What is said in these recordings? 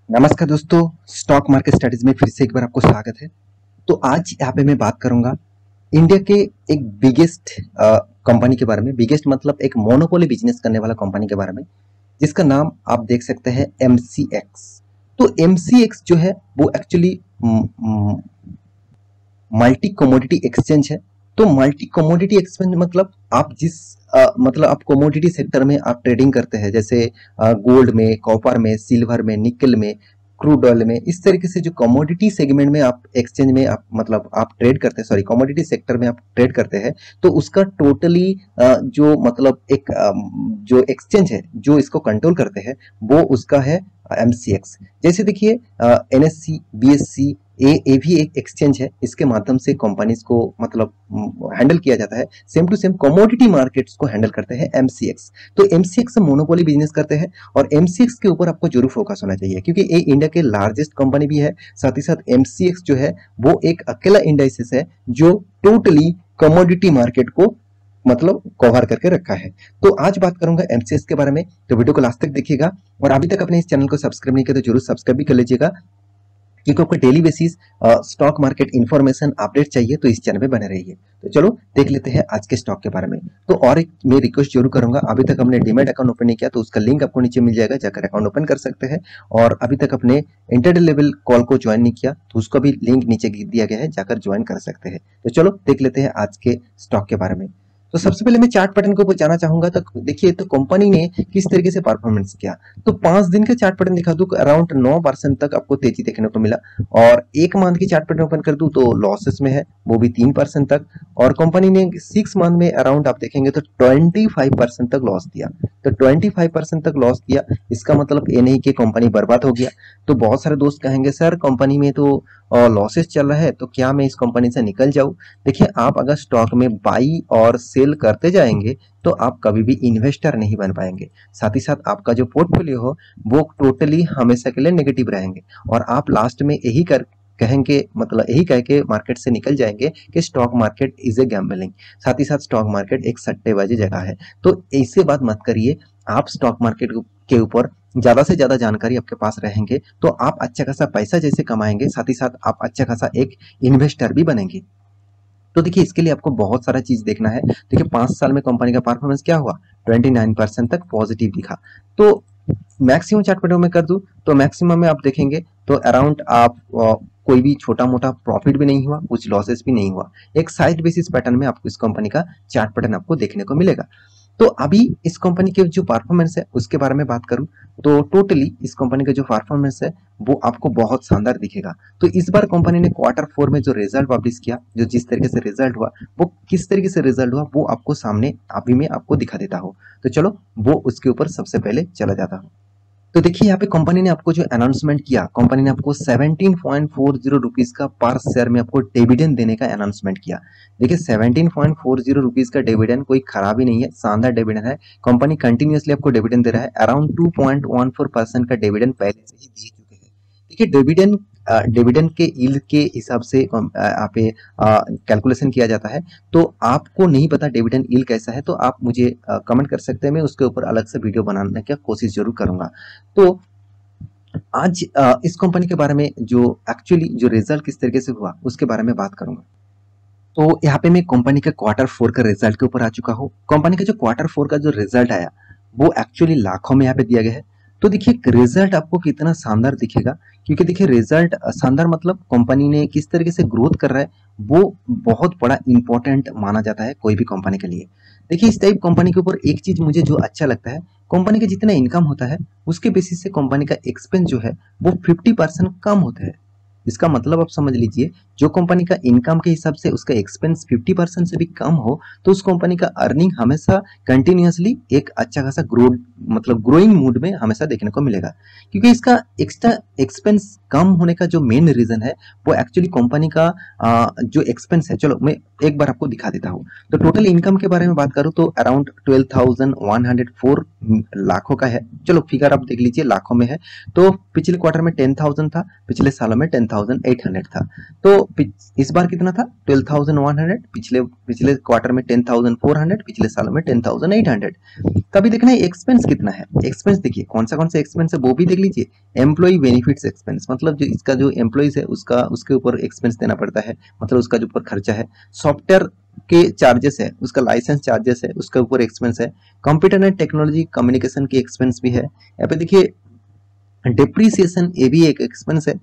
नमस्कार दोस्तों, stock market studies में फिर से एक बार आपको स्वागत है। तो आज यहाँ पे मैं बात करूंगा इंडिया के एक बिगेस्ट कंपनी के बारे में। बिगेस्ट मतलब एक मोनोपोली बिजनेस करने वाला कंपनी के बारे में, जिसका नाम आप देख सकते हैं MCX। तो MCX जो है वो एक्चुअली मल्टी कमोडिटी एक्सचेंज है। तो मल्टी कमोडिटी एक्सचेंज मतलब आप जिस मतलब आप कमोडिटी सेक्टर में आप ट्रेडिंग करते हैं, जैसे गोल्ड में, कॉपर में, सिल्वर में, निकल में, क्रूड ऑयल में, इस तरीके से जो कमोडिटी सेगमेंट में आप एक्सचेंज में आप मतलब आप ट्रेड करते हैं, सॉरी कमोडिटी सेक्टर में आप ट्रेड करते हैं, तो उसका टोटली जो मतलब एक जो एक्सचेंज है जो इसको कंट्रोल करते हैं वो उसका है MCX। जैसे देखिए NSE, BSE ये भी एक एक्सचेंज है, इसके माध्यम से कंपनीज को मतलब हैंडल किया जाता है। Same to same commodity markets को हैंडल करते हैं MCX। तो MCX मोनोपोली बिजनेस करते हैं और MCX के ऊपर आपको जरूर फोकस होना चाहिए, क्योंकि ये इंडिया के लार्जेस्ट कंपनी भी है। साथ ही साथ MCX जो है वो एक अकेला इंडाइसिस है जो टोटली कमोडिटी मार्केट को मतलब कवर करके रखा है। तो आज बात करूंगा MCX के बारे में, तो वीडियो को लास्ट तक देखिएगा। और अभी तक अपने इस चैनल को सब्सक्राइब नहीं किया तो जरूर सब्सक्राइब भी कर लीजिएगा, क्योंकि आपको daily basis stock market information update चाहिए तो इस चैनल पे बने रहिए। तो चलो देख लेते हैं आज के स्टॉक के बारे में। तो और एक मैं रिक्वेस्ट जरूर करूंगा, अभी तक हमने डीमैट अकाउंट ओपन नहीं किया तो उसका लिंक आपको नीचे मिल जाएगा, जाकर अकाउंट ओपन कर सकते हैं। और अभी तक अपने इंटरडे लेवल कॉल को ज्वाइन नहीं किया तो उसका भी लिंक नीचे दिया गया है, जाकर ज्वाइन कर सकते हैं। तो चलो देख लेते हैं आज के स्टॉक के बारे में। तो सबसे पहले मैं चार्ट पैटर्न के ऊपर जाना चाहूंगा। तो देखिए तो कंपनी ने किस तरीके से परफॉर्मेंस किया। तो 5 दिन का चार्ट पैटर्न दिखा दूं, अराउंड 9% तक आपको तेजी देखने को मिला। और एक मंथ की चार्ट पैटर्न ओपन कर दूं तो लॉसेस में है, वो भी 3% तक। और कंपनी ने 6 मंथ में अराउंड आप देखेंगे तो 25% तक लॉस दिया। तो 25% तक लॉस दिया, इसका मतलब ये नहीं कि कंपनी बर्बाद हो गया। तो बहुत सारे दोस्त कहेंगे सर कंपनी में तो लॉसेस चल रहा है, तो क्या मैं इस कंपनी से निकल जाऊं। देखिए आप अगर स्टॉक में बाई और सेल करते जाएंगे तो आप कभी भी इन्वेस्टर नहीं बन पाएंगे। साथ ही साथ आपका जो पोर्टफोलियो हो वो टोटली हमेशा के लिए नेगेटिव रहेंगे और आप लास्ट में यही कहेंगे, मतलब यही कह के मार्केट से निकल जाएंगे कि stock market is a gambling. साथ ही साथ स्टॉक मार्केट एक सट्टेबाजी जगह है। तो ऐसे बात मत करिए। आप स्टॉक मार्केट के ऊपर ज्यादा से ज्यादा जानकारी आपके पास रहेंगे तो आप अच्छा खासा पैसा जैसे कमाएंगे, साथ ही साथ आप अच्छा खासा एक इन्वेस्टर भी बनेंगे। तो देखिए इसके लिए आपको बहुत सारा चीज देखना है। देखिए 5 साल में कंपनी का परफॉर्मेंस क्या हुआ, 29% तक पॉजिटिव दिखा। तो मैक्सिमम चार्ट पैटर्न में कर दूं तो मैक्सिमम में आप देखेंगे तो अराउंड आप कोई भी छोटा मोटा प्रॉफिट भी नहीं हुआ, कुछ लॉसेस भी नहीं हुआ। एक साइड बेसिस पैटर्न में आपको इस कंपनी का चार्ट पैटर्न आपको देखने को मिलेगा। तो अभी इस कंपनी के जो परफॉर्मेंस है उसके बारे में बात करूं तो टोटली इस कंपनी का जो परफॉर्मेंस है वो आपको बहुत शानदार दिखेगा। तो इस बार कंपनी ने Q4 में जो रिजल्ट पब्लिश किया, जो जिस तरीके से रिजल्ट हुआ, वो किस तरीके से रिजल्ट हुआ वो आपको सामने अभी मैं आपको दिखा देता हूँ। तो चलो वो उसके ऊपर सबसे पहले चला जाता हूँ। तो देखिए यहाँ पे कंपनी ने आपको जो अनाउंसमेंट किया, कंपनी ने आपको 17.40 रुपीज का पर शेयर में आपको डिविडेंड देने का अनाउंसमेंट किया। देखिए 17.40 रुपीज का डिविडेंड कोई खराब ही नहीं है, शानदार डिविडेंड है। कंपनी कंटिन्यूअसली आपको डिविडेंड दे रहा है, अराउंड 2.14% का डिविडेंड पहले से ही दे चुके हैं। देखिए डिविडेंड के यील्ड के हिसाब से यहाँ पे कैलकुलेशन किया जाता है। तो आपको नहीं पता डिविडेंड यील्ड कैसा है तो आप मुझे कमेंट कर सकते हैं, मैं उसके ऊपर अलग से वीडियो बनाने की कोशिश जरूर करूंगा। तो आज इस कंपनी के बारे में जो एक्चुअली जो रिजल्ट किस तरीके से हुआ उसके बारे में बात करूंगा। तो यहाँ पे मैं कंपनी के Q4 का रिजल्ट के ऊपर आ चुका हूँ। कंपनी का जो Q4 का जो रिजल्ट आया वो एक्चुअली लाखों में यहाँ पे दिया गया है। तो देखिए रिजल्ट आपको कितना शानदार दिखेगा, क्योंकि देखिए रिजल्ट शानदार मतलब कंपनी ने किस तरीके से ग्रोथ कर रहा है वो बहुत बड़ा इंपॉर्टेंट माना जाता है कोई भी कंपनी के लिए। देखिए इस टाइप कंपनी के ऊपर एक चीज मुझे जो अच्छा लगता है, कंपनी का जितना इनकम होता है उसके बेसिस से कंपनी का एक्सपेंस जो है वो 50% कम होता है। इसका मतलब आप समझ लीजिए, जो कंपनी का इनकम के हिसाब से उसका एक्सपेंस 50% से भी कम हो तो उस कंपनी का अर्निंग हमेशा कंटिन्यूअसली एक अच्छा खासा ग्रोइंग मूड में हमेशा देखने को मिलेगा। क्योंकि इसका एक्स्ट्रा एक्सपेंस कम होने का जो मेन रीजन है वो एक्चुअली कंपनी का जो एक्सपेंस है, चलो मैं एक बार आपको दिखा देता हूँ। तो टोटल इनकम के बारे में बात करूँ तो अराउंड 12,104 लाखों का है। चलो फिगर आप देख लीजिए लाखों में है। तो पिछले क्वार्टर में 10,000 था, पिछले सालों में 10,000 12,800 था। तो इस बार कितना था 12,100, पिछले क्वार्टर में 10,400, पिछले साल में 10,800। तभी देखना है एक्सपेंस कितना है। एक्सपेंस देखिए कौन सा एक्सपेंस है वो भी देख लीजिए। एम्प्लॉय बेनिफिट्स एक्सपेंस, मतलब जो इसका जो एम्प्लॉइज है उसके ऊपर एक्सपेंस देना पड़ता है, मतलब उसका जो ऊपर खर्चा है। सॉफ्टवेयर के चार्जेस है, उसका लाइसेंस चार्जेस है, उसके ऊपर एक्सपेंस है। कंप्यूटर एंड टेक्नोलॉजी कम्युनिकेशन की एक्सपेंस भी है। यहाँ पे देखिए डिप्रिसिएशन, ये भी एक एक्सपेंस है।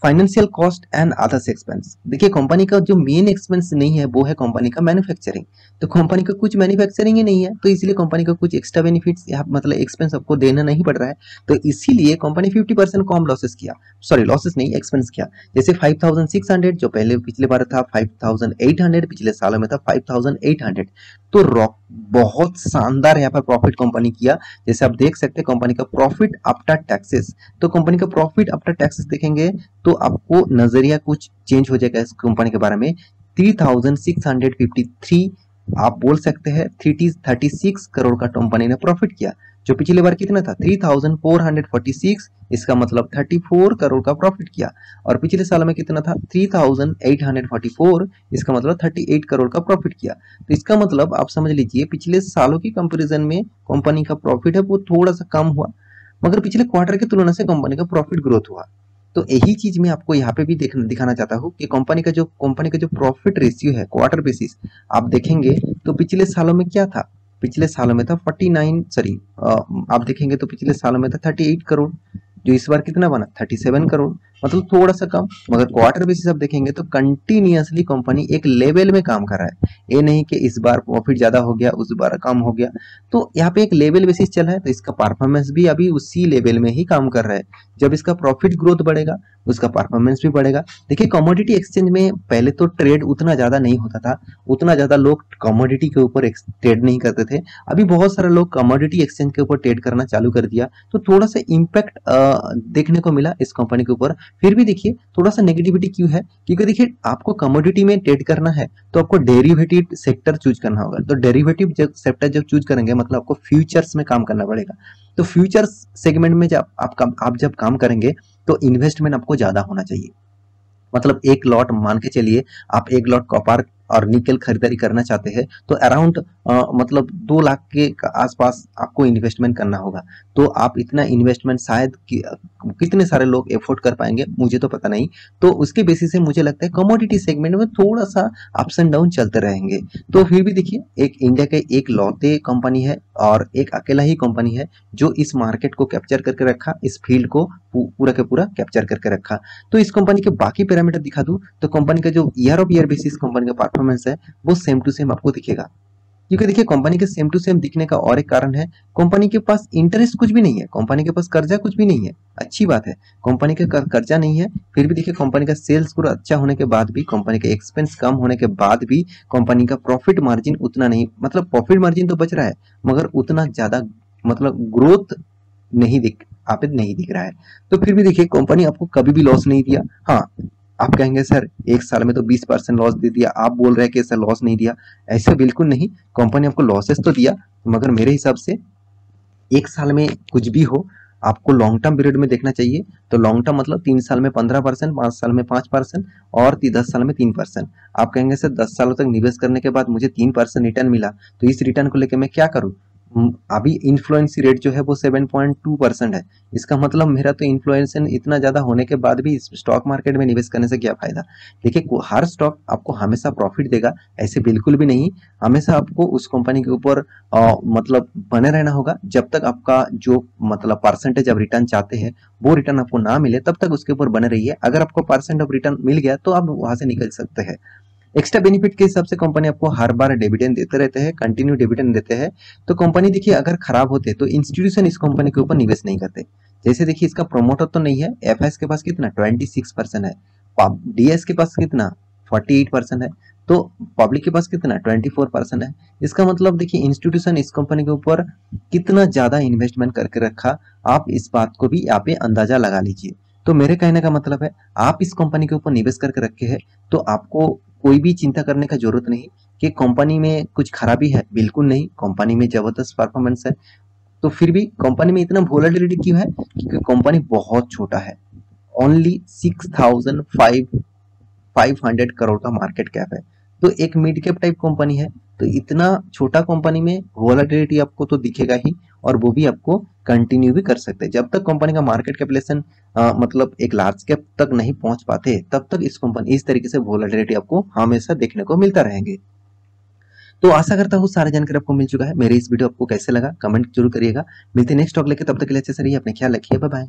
Financial cost and others expense, देखिए कंपनी का जो मेन एक्सपेंस नहीं है वो है कंपनी का मैन्युफैक्चरिंग। तो कंपनी का कुछ मैन्युफैक्चरिंग ही नहीं है, तो इसलिए कंपनी का कुछ एक्स्ट्रा बेनिफिट्स यहाँ मतलब एक्सपेंस आपको देना नहीं पड़ रहा है। तो इसीलिए कंपनी 50% कम लॉसेस किया, सॉरी लॉसेस नहीं एक्सपेंस किया। जैसे 5,600 जो पहले पिछले बार था 5,800, पिछले सालों में था 5,800। तो बहुत शानदार यहाँ पर प्रॉफिट कंपनी किया। जैसे आप देख सकते हैं कंपनी का प्रॉफिट आफ्टर टैक्सेस, तो कंपनी का प्रॉफिट आफ्टर टैक्सेस देखेंगे तो आपको नजरिया कुछ चेंज हो जाएगा इस कंपनी के बारे में। 3,653, आप बोल सकते हैं 36 करोड़ का कंपनी ने प्रॉफिट किया। जो पिछले बार कितना था 3,446, इसका मतलब 34 करोड़ का प्रॉफिट किया। और पिछले साल में कितना था 3,844, इसका मतलब 38 करोड़ का प्रॉफिट किया। तो इसका मतलब आप समझ लीजिए पिछले सालों की कंपैरिजन में कंपनी का प्रॉफिट है वो थोड़ा सा कम हुआ, मगर पिछले क्वार्टर की तुलना से कंपनी का प्रॉफिट ग्रोथ हुआ। तो यही चीज मैं आपको यहाँ पे भी दिखाना चाहता हूँ कि कंपनी का जो प्रॉफिट रेशियो है क्वार्टर बेसिस, आप देखेंगे तो पिछले सालों में क्या था, पिछले सालों में था 49, सॉरी आप देखेंगे तो पिछले सालों में था 38 करोड़, जो इस बार कितना बना 37 करोड़, मतलब थोड़ा सा कम। मगर क्वार्टर बेसिस आप देखेंगे तो कंटिन्यूअसली कंपनी एक लेवल में काम कर रहा है, ये नहीं कि इस बार प्रॉफिट ज्यादा हो गया उस बार कम हो गया। तो यहाँ पे एक लेवल बेसिस चल रहा है, तो इसका परफॉर्मेंस भी अभी उसी लेवल में ही काम कर रहा है। जब इसका प्रॉफिट ग्रोथ बढ़ेगा उसका परफॉर्मेंस भी बढ़ेगा। देखिए कमोडिटी एक्सचेंज में पहले तो ट्रेड उतना ज्यादा नहीं होता था, उतना ज्यादा लोग कमोडिटी के ऊपर ट्रेड नहीं करते थे। अभी बहुत सारे लोग कमोडिटी एक्सचेंज के ऊपर ट्रेड करना चालू कर दिया, तो थोड़ा सा इम्पैक्ट देखने को मिला इस कंपनी के ऊपर। फिर भी देखिए थोड़ा सा नेगेटिविटी क्यों है, क्योंकि देखिए आपको कमोडिटी में ट्रेड करना है तो आपको डेरिवेटिव सेक्टर चूज करना होगा। तो डेरिवेटिव सेक्टर जब चूज करेंगे मतलब आपको फ्यूचर्स में काम करना पड़ेगा। तो फ्यूचर्स सेगमेंट में जब आप जब काम करेंगे तो इन्वेस्टमेंट आपको ज्यादा होना चाहिए। मतलब एक लॉट मान के चलिए आप एक लॉट कॉपर और निकल खरीदारी करना चाहते हैं तो अराउंड मतलब 2 लाख के आसपास आपको इन्वेस्टमेंट करना होगा। तो आप इतना इन्वेस्टमेंट शायद कितने सारे लोग एफोर्ड कर पाएंगे मुझे तो पता नहीं। तो उसके बेसिस से मुझे लगता है कमोडिटी सेगमेंट में थोड़ा सा अप्स एंड डाउन चलते रहेंगे। तो फिर भी देखिए एक इंडिया के एक लौते कंपनी है और एक अकेला ही कंपनी है जो इस मार्केट को कैप्चर करके रखा, इस फील्ड को पूरा के पूरा कैप्चर करके रखा। तो इस कंपनी के बाकी पैरामीटर दिखा दूं तो कंपनी का जो year of year basis company का परफॉर्मेंस है वो सेम टू सेम आपको दिखेगा। क्योंकि देखिए कंपनी के सेम टू सेम दिखने का और एक कारण है, कंपनी के पास इंटरेस्ट कुछ भी नहीं है, कंपनी के पास कर्जा कुछ भी नहीं है। अच्छी बात है कंपनी के कर्जा नहीं है, फिर भी देखिए कंपनी का सेल्स पूरा अच्छा होने के बाद भी, कंपनी का एक्सपेंस कम होने के बाद भी कंपनी का प्रॉफिट मार्जिन उतना नहीं, मतलब प्रॉफिट मार्जिन तो बच रहा है मगर उतना ज्यादा मतलब ग्रोथ नहीं दिख रहा है। तो फिर भी देखिए कंपनी आपको कभी भी लॉस नहीं दिया। हाँ आप कहेंगे सर एक साल में तो 20% लॉस दे दिया, आप बोल रहे हैं कि ऐसा लॉस नहीं दिया। ऐसे बिल्कुल नहीं, कंपनी आपको लॉसेस तो दिया मगर मेरे हिसाब से एक साल में कुछ भी हो आपको लॉन्ग टर्म पीरियड में देखना चाहिए। तो लॉन्ग टर्म मतलब 3 साल में 15%, 5 साल में 5% और 10 साल में 3%। आप कहेंगे सर 10 सालों तक निवेश करने के बाद मुझे 3% रिटर्न मिला तो इस रिटर्न को लेकर मैं क्या करूं। अभी इन्फ्लुएंस रेट जो है वो 7.2% है। इसका मतलब मेरा तो इन्फ्लुएंस इतना ज्यादा होने के बाद भी स्टॉक मार्केट में निवेश करने से क्या फायदा। देखिए हर स्टॉक आपको हमेशा प्रॉफिट देगा ऐसे बिल्कुल भी नहीं। हमेशा आपको उस कंपनी के ऊपर मतलब बने रहना होगा जब तक आपका जो मतलब परसेंटेज आप रिटर्न चाहते हैं वो रिटर्न आपको ना मिले तब तक उसके ऊपर बने रहिए। अगर आपको परसेंट ऑफ रिटर्न मिल गया तो आप वहां से निकल सकते हैं। एक्स्ट्रा बेनिफिट के हिसाब से कंपनी आपको हर बार डिविडेंड देते रहते हैं, कंटिन्यू डिविडेंड देते हैं। तो कंपनी देखिए अगर खराब होते तो इंस्टीट्यूशन इस कंपनी के ऊपर निवेश नहीं करते। जैसे देखिए इसका प्रोमोटर तो नहीं है, एफएस के पास कितना 26% है, डीएस के पास कितना 48% है, तो पब्लिक के पास कितना 24% है। इसका मतलब देखिए इंस्टीट्यूशन इस कंपनी के ऊपर कितना ज्यादा इन्वेस्टमेंट करके रखा, आप इस बात को भी यहाँ पे अंदाजा लगा लीजिए। तो मेरे कहने का मतलब है आप इस कंपनी के ऊपर निवेश करके रखे हैं तो आपको कोई भी चिंता करने का जरूरत नहीं कि कंपनी में कुछ खराबी है, बिल्कुल नहीं, कंपनी में जबरदस्त परफॉर्मेंस है। तो फिर भी कंपनी में इतना वोलेटिलिटी क्यों है, क्योंकि कंपनी बहुत छोटा है। ओनली 6,500 करोड़ का मार्केट कैप है। तो एक मिड कैप टाइप कंपनी है, तो इतना छोटा कंपनी में वोलेटिलिटी आपको तो दिखेगा ही, और वो भी आपको कंटिन्यू भी कर सकते हैं। जब तक कंपनी का मार्केट कैपिटलाइजेशन मतलब एक लार्ज कैप तक नहीं पहुंच पाते, तब तक इस तरीके से वोलेटिलिटी आपको हमेशा देखने को मिलता रहेंगे। तो आशा करता हूँ सारी जानकारी आपको मिल चुका है। मेरे इस वीडियो आपको कैसे लगा कमेंट जरूर करिएगा। मिलते हैं नेक्स्ट टॉक लेके, तब तक के लिए अच्छे से रहिए, अपने ख्याल रखिए, बाय बाय।